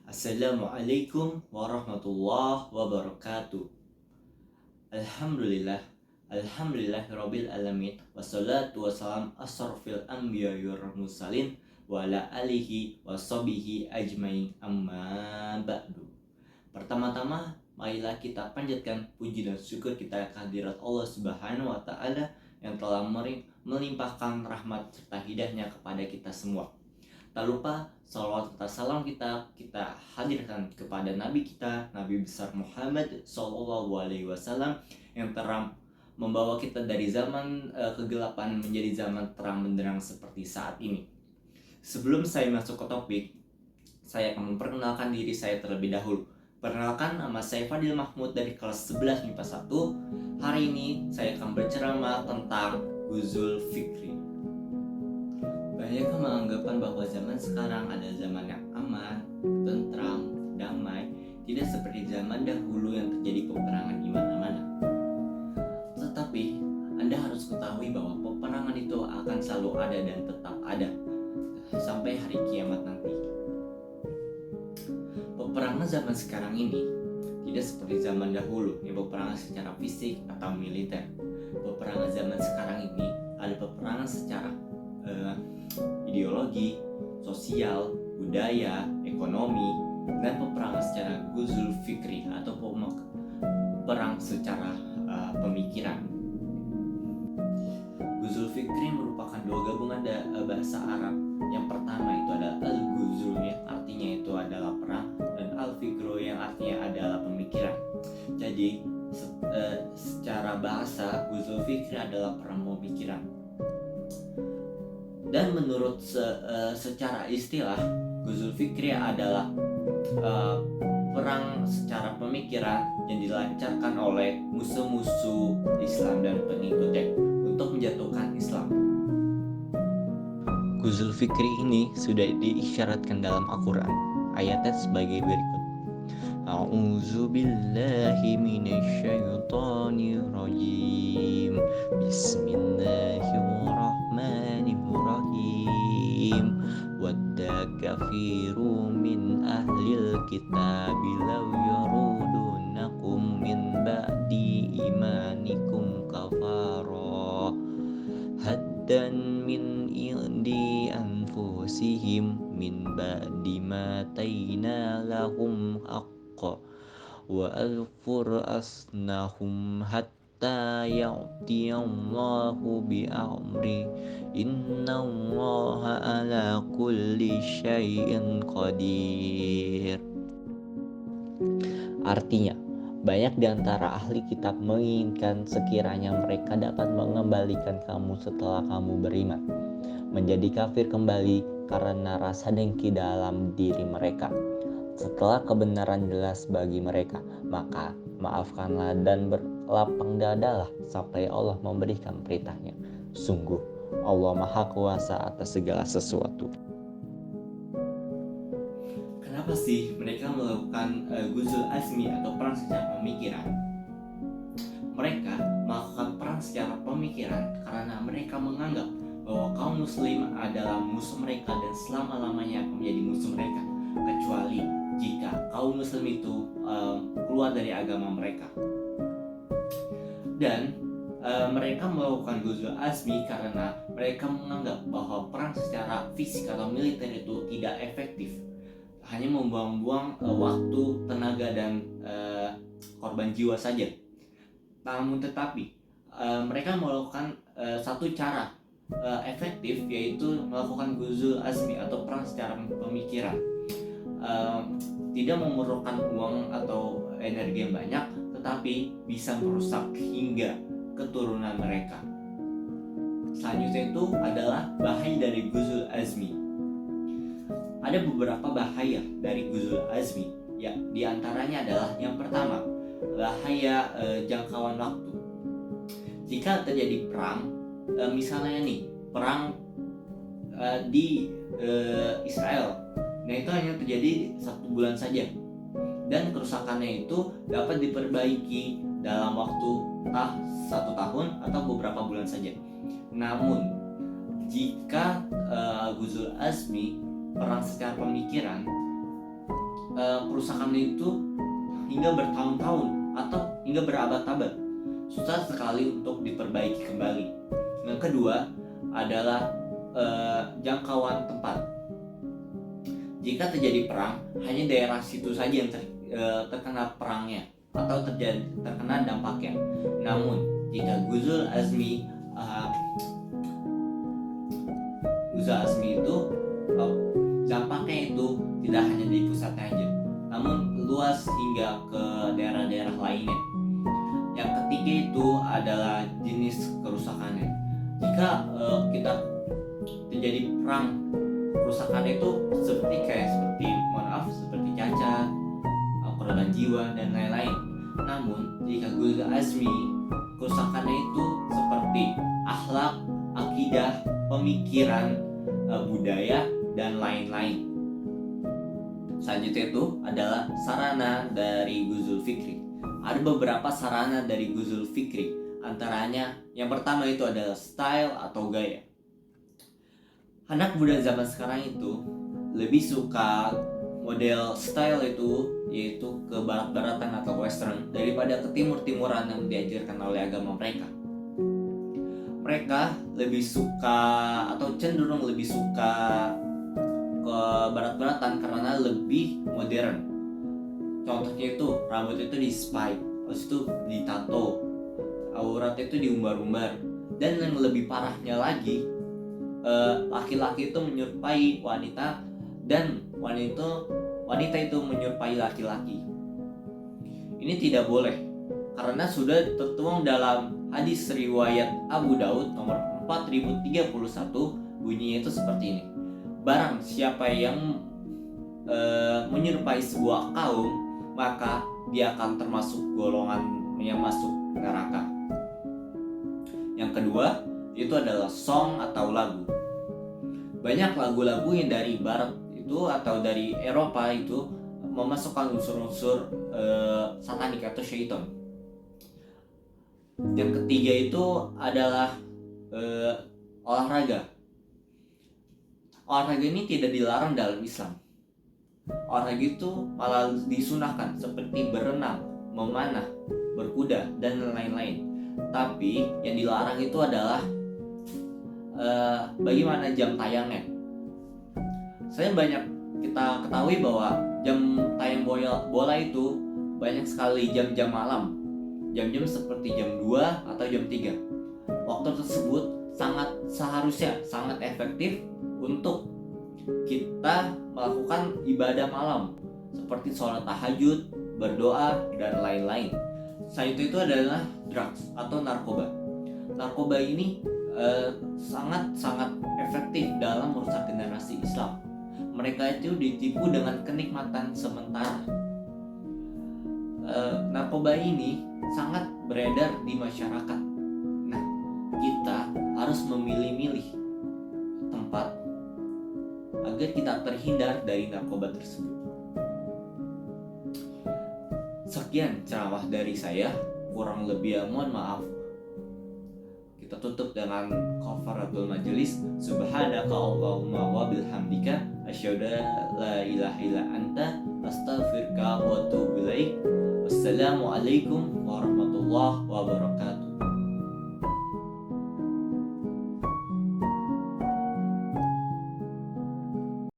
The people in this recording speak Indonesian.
Assalamualaikum warahmatullahi wabarakatuh. Alhamdulillah, Alhamdulillahirabbil alamin. Wassalatu wassalam asrofil anbiya wal mursalin wa ala alihi washabihi ajmain amma ba'du. Pertama-tama, marilah kita panjatkan puji dan syukur kita kehadirat Allah Subhanahu wa taala yang telah melimpahkan rahmat serta hidayahnya kepada kita semua. Tak lupa salawat serta salam kita hadirkan kepada Nabi kita, Nabi besar Muhammad Sallallahu Alaihi Wasallam yang telah membawa kita dari zaman kegelapan menjadi zaman terang benderang seperti saat ini. Sebelum saya masuk ke topik, saya akan memperkenalkan diri saya terlebih dahulu. Perkenalkan, nama saya Fadil Mahmud dari kelas 11 MIPA 1. Hari ini saya akan berceramah tentang Ghuzul Fikri. Banyak yang menganggapan bahwa zaman sekarang adalah zaman yang aman, tentram, damai, tidak seperti zaman dahulu yang terjadi peperangan di mana-mana. Tetapi Anda harus ketahui bahwa peperangan itu akan selalu ada dan tetap ada sampai hari kiamat nanti. Peperangan zaman sekarang ini tidak seperti zaman dahulu yang peperangan secara fisik atau militer. Peperangan zaman sekarang ini ada peperangan secara ideologi, sosial, budaya, ekonomi, dan peperangan secara Ghuzul Fikri atau perang secara pemikiran. Ghuzul Fikri merupakan dua gabungan bahasa Arab. Yang pertama itu adalah al-ghuzul yang artinya itu adalah perang, dan al-fikru yang artinya adalah pemikiran. Jadi secara bahasa Ghuzul Fikri adalah perang pemikiran. Dan menurut secara istilah, Ghuzul Fikri adalah perang secara pemikiran yang dilancarkan oleh musuh-musuh Islam dan pengikutnya untuk menjatuhkan Islam. Ghuzul Fikri ini sudah diisyaratkan dalam Al-Quran. Ayatnya sebagai berikut. A'udzu billahi minasyaitonir rajim. Bismillahirrahmanirrahim. Wadda kafiru min ahlil kitabi law yarudunakum min ba'di imanikum kafara haddan min indi anfusihim min ba'di ma tayna lahum haqqa wa alfur asnahum hatta ya'tiyallahu bi amri innallaha ala kulli syai'in qadir. Artinya, banyak di antara ahli kitab menginginkan sekiranya mereka dapat mengembalikan kamu setelah kamu beriman, menjadi kafir kembali karena rasa dengki dalam diri mereka. Setelah kebenaran jelas bagi mereka, maka maafkanlah dan berlapang dadalah sampai Allah memberikan perintahnya. Sungguh, Allah Maha Kuasa atas segala sesuatu. Kenapa sih mereka melakukan Ghuzul Azmi atau perang secara pemikiran? Mereka melakukan perang secara pemikiran karena mereka menganggap bahwa kaum muslim adalah musuh mereka dan selama-lamanya akan menjadi musuh mereka, kecuali jika kaum muslim itu keluar dari agama mereka. Dan mereka melakukan Ghuzul Azmi karena mereka menganggap bahwa perang secara fisik atau militer itu tidak efektif, hanya membuang-buang waktu, tenaga, dan korban jiwa saja. Namun tetapi mereka melakukan satu cara efektif, yaitu melakukan Ghuzul Azmi atau perang secara pemikiran. Tidak memerlukan uang atau energi yang banyak, tetapi bisa merusak hingga keturunan mereka. Selanjutnya itu adalah bahaya dari Ghuzul Azmi. Ada beberapa bahaya dari Ghuzul Azmi. Ya, diantaranya adalah yang pertama, bahaya jangkauan waktu. Jika terjadi perang, misalnya nih perang di Israel, nah itu hanya terjadi 1 bulan saja, dan kerusakannya itu dapat diperbaiki dalam waktu 1 tahun atau beberapa bulan saja. Namun jika Ghuzul Azmi perang secara pemikiran, kerusakan itu hingga bertahun-tahun atau hingga berabad-abad. Susah sekali untuk diperbaiki kembali. Yang kedua adalah jangkauan tempat. Jika terjadi perang, hanya daerah situ saja yang terkena perangnya atau terkena dampaknya. Namun jika Ghazul Azmi itu dampaknya itu tidak hanya di pusatnya aja, namun luas hingga ke daerah-daerah lainnya. Yang ketiga itu adalah jenis kerusakannya. Jika kita terjadi perang, kerusakan itu seperti seperti cacat, korban jiwa dan lain-lain. Namun jika Ghazul Azmi, kerusakannya itu seperti akhlak, akidah, pemikiran, budaya dan lain-lain. Selanjutnya itu adalah sarana dari Ghazul Fikri. Ada beberapa sarana dari Ghazul Fikri. Antaranya yang pertama itu adalah style atau gaya. Anak muda zaman sekarang itu lebih suka model style itu, yaitu ke barat-baratan atau western, daripada ke timur-timuran yang diajarkan oleh agama mereka. Mereka lebih suka atau cenderung lebih suka ke barat-baratan karena lebih modern. Contohnya itu rambut itu di spike, terus itu ditato, aurat itu diumbar-umbar, dan yang lebih parahnya lagi, laki-laki itu menyerupai wanita dan wanita itu menyerupai laki-laki. Ini tidak boleh karena sudah tertuang dalam hadis riwayat Abu Daud nomor 4031, bunyinya itu seperti ini: barang siapa yang menyerupai sebuah kaum, maka dia akan termasuk golongan yang masuk neraka. Yang kedua itu adalah song atau lagu. Banyak lagu-lagu yang dari barat itu atau dari Eropa itu memasukkan unsur-unsur satanik atau syaitan. Yang ketiga itu adalah olahraga. Olahraga ini tidak dilarang dalam Islam. Olahraga itu malah disunahkan seperti berenang, memanah, berkuda dan lain-lain. Tapi yang dilarang itu adalah bagaimana jam tayangnya. Saya banyak kita ketahui bahwa jam tayang bola itu banyak sekali jam-jam malam. Jam-jam seperti jam 2 atau jam 3. Waktu tersebut seharusnya sangat efektif untuk kita melakukan ibadah malam seperti sholat tahajud, berdoa dan lain-lain. Selain itu adalah drugs atau narkoba. Narkoba ini sangat efektif dalam merusak generasi Islam. Mereka itu ditipu dengan kenikmatan sementara. Narkoba ini sangat beredar di masyarakat. Nah, kita harus memilih-milih tempat agar kita terhindar dari narkoba tersebut. Sekian ceramah dari saya, kurang lebih mohon maaf. Kita tutup dengan kafaratul majelis. Subhanaka Allahumma wa bihamdika asyhadu an la ilaha illa anta astaghfiruka wa atubu ilaik. Wassalamualaikum warahmatullahi wabarakatuh.